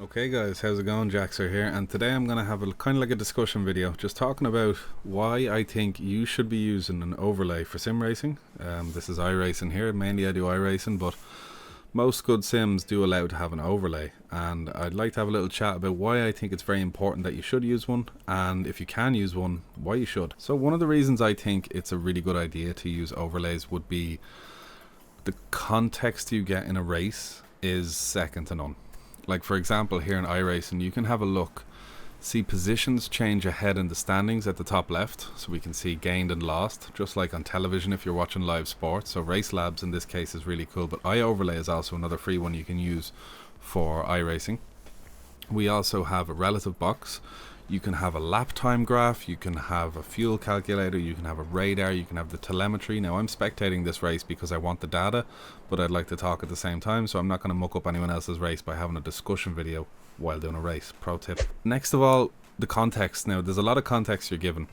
Okay guys, how's it going? Jackzer here, and today I'm going to have a kind of like a discussion video just talking about why I think you should be using an overlay for sim racing. This is iRacing here, mainly I do iRacing, but most good sims do allow to have an overlay, and I'd like to have a little chat about why I think it's very important that you should use one, and if you can use one, why you should. So one of the reasons I think it's a really good idea to use overlays would be the context you get in a race is second to none. Like for example, here in iRacing, you can have a look, see positions change ahead in the standings at the top left, so we can see gained and lost, just like on television if you're watching live sports. So Race Labs in this case is really cool, but iOverlay is also another free one you can use for iRacing. We also have a relative box. You can have a lap time graph, you can have a fuel calculator, you can have a radar, you can have the telemetry. Now I'm spectating this race because I want the data, but I'd like to talk at the same time, so I'm not going to muck up anyone else's race by having a discussion video while doing a race. Pro tip. Next of all, the context. Now there's a lot of context you're given.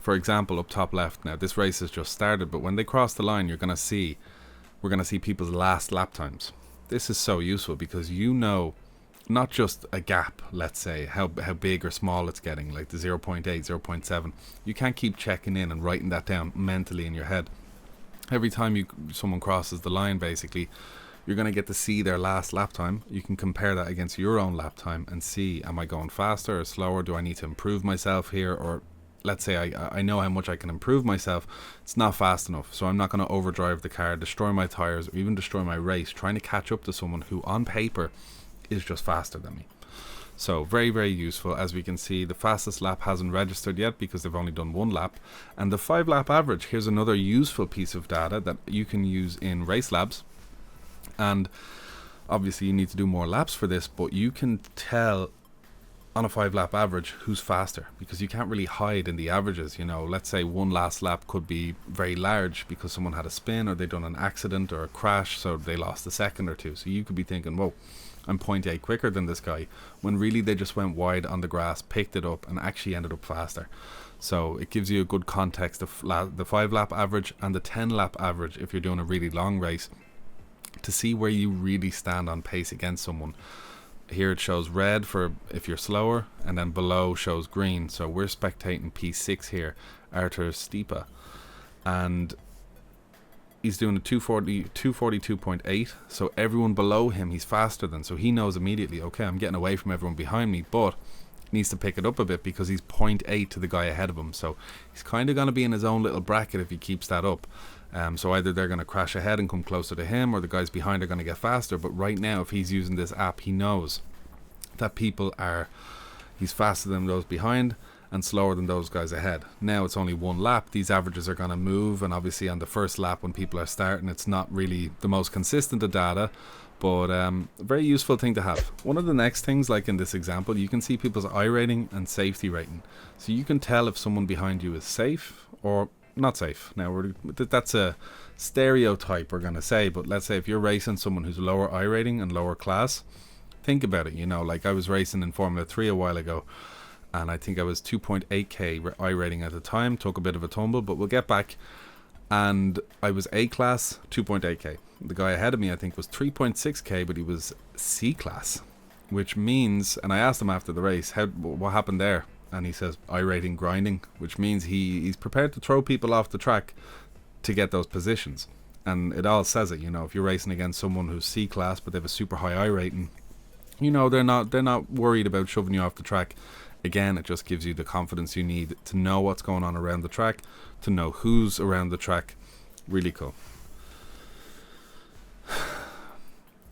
For example, up top left, now this race has just started, but when they cross the line, we're going to see people's last lap times. This is so useful because you know not just a gap, let's say, how big or small it's getting, like the 0.8, 0.7. You can't keep checking in and writing that down mentally in your head. Every time someone crosses the line, basically, you're going to get to see their last lap time. You can compare that against your own lap time and see, am I going faster or slower? Do I need to improve myself here? Or let's say I know how much I can improve myself. It's not fast enough, so I'm not going to overdrive the car, destroy my tires, or even destroy my race, trying to catch up to someone who on paper is just faster than me. So very, very useful. As we can see, the fastest lap hasn't registered yet because they've only done one lap. And the 5 lap average, here's another useful piece of data that you can use in Race Labs. And obviously you need to do more laps for this, but you can tell on a 5 lap average who's faster, because you can't really hide in the averages. You know, let's say one last lap could be very large because someone had a spin or they done an accident or a crash, so they lost a second or two. So you could be thinking, whoa, I'm 0.8 quicker than this guy, when really they just went wide on the grass, picked it up, and actually ended up faster. So it gives you a good context of the 5 lap average and the 10 lap average if you're doing a really long race, to see where you really stand on pace against someone. Here it shows red for if you're slower, and then below shows green. So we're spectating P6 here, Arthur Stipa, and he's doing a 242.8, so everyone below him he's faster than, so he knows immediately, okay, I'm getting away from everyone behind me, but needs to pick it up a bit because he's 0.8 to the guy ahead of him. So he's kind of going to be in his own little bracket if he keeps that up. So either they're going to crash ahead and come closer to him, or the guys behind are going to get faster. But right now, if he's using this app, he knows that he's faster than those behind and slower than those guys ahead. Now it's only one lap, these averages are going to move, and obviously on the first lap when people are starting, it's not really the most consistent of data, but a very useful thing to have. One of the next things, like in this example, you can see people's I rating and safety rating, so you can tell if someone behind you is safe or not safe. Now that's a stereotype we're going to say, but let's say if you're racing someone who's lower I rating and lower class, think about it. You know, like I was racing in Formula 3 a while ago, and I think I was 2.8k I rating at the time, took a bit of a tumble, but we'll get back. And I was A class, 2.8k. The guy ahead of me I think was 3.6k, but he was C class, which means, and I asked him after the race, what happened there? And he says, I rating grinding, which means he's prepared to throw people off the track to get those positions. And it all says it, you know, if you're racing against someone who's C class but they have a super high I rating, you know, they're not worried about shoving you off the track. Again, it just gives you the confidence you need to know what's going on around the track, to know who's around the track. Really cool.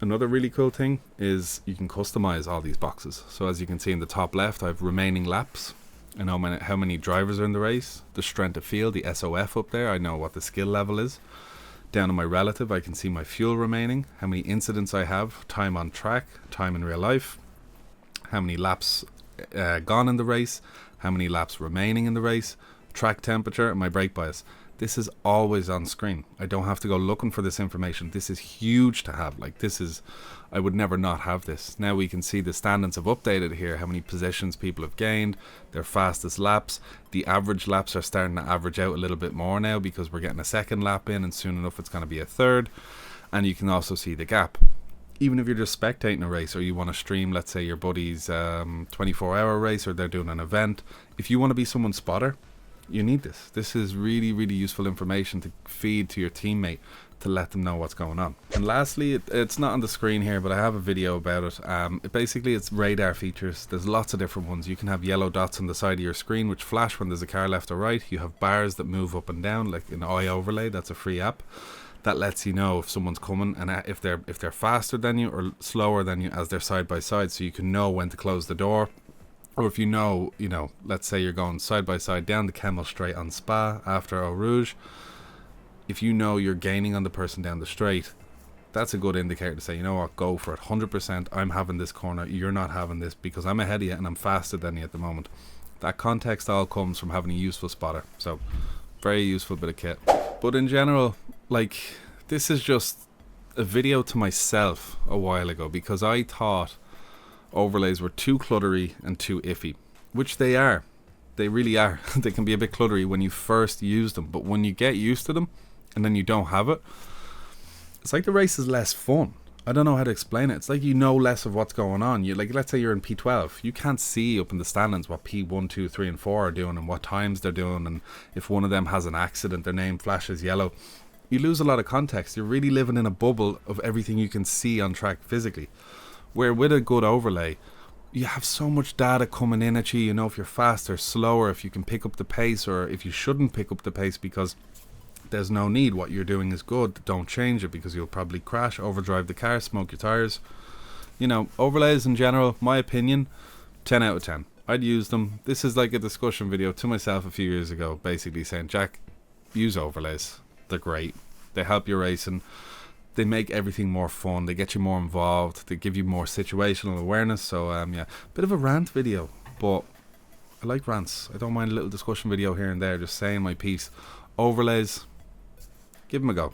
Another really cool thing is you can customize all these boxes. So as you can see in the top left, I have remaining laps. I know how many drivers are in the race, the strength of field, the SOF up there. I know what the skill level is. Down on my relative, I can see my fuel remaining, how many incidents I have, time on track, time in real life, how many laps gone in the race, how many laps remaining in the race, track temperature, and my brake bias. This is always on screen. I don't have to go looking for this information. This is huge to have. Like, this is, I would never not have this. Now we can see the standings have updated here, how many positions people have gained, their fastest laps. The average laps are starting to average out a little bit more now because we're getting a second lap in, and soon enough it's going to be a third. And you can also see the gap. even if you're just spectating a race or you want to stream, let's say your buddy's 24-hour race, or they're doing an event, if you want to be someone's spotter, you need this. This is really, really useful information to feed to your teammate to let them know what's going on. And lastly, it's not on the screen here, but I have a video about it. Basically, it's radar features. There's lots of different ones. You can have yellow dots on the side of your screen which flash when there's a car left or right. You have bars that move up and down, like an eye overlay. That's a free app that lets you know if someone's coming, and if they're faster than you or slower than you as they're side by side, so you can know when to close the door. Or if you know, let's say you're going side by side down the Kemmel straight on Spa after Eau Rouge, if you know you're gaining on the person down the straight, that's a good indicator to say, you know what, go for it, 100%, I'm having this corner, you're not having this, because I'm ahead of you and I'm faster than you at the moment. That context all comes from having a useful spotter. So very useful bit of kit. But in general, like, this is just a video to myself a while ago, because I thought overlays were too cluttery and too iffy, which they are. They really are. They can be a bit cluttery when you first use them, but when you get used to them and then you don't have it, it's like the race is less fun. I don't know how to explain it. It's like you know less of what's going on. You, like, let's say you're in P12, you can't see up in the standings what P1, 2, 3 and 4 are doing and what times they're doing, and if one of them has an accident, their name flashes yellow. You lose a lot of context. You're really living in a bubble of everything you can see on track physically. Where with a good overlay, you have so much data coming in at you. You know if you're faster, slower, if you can pick up the pace, or if you shouldn't pick up the pace because there's no need. What you're doing is good. Don't change it because you'll probably crash, overdrive the car, smoke your tires. Overlays in general, my opinion, 10 out of 10. I'd use them. This is like a discussion video to myself a few years ago, basically saying, Jack, use overlays. They're great. They help your racing. They make everything more fun. They get you more involved. They give you more situational awareness. So bit of a rant video, but I like rants. I don't mind a little discussion video here and there, just saying my piece. Overlays, give them a go.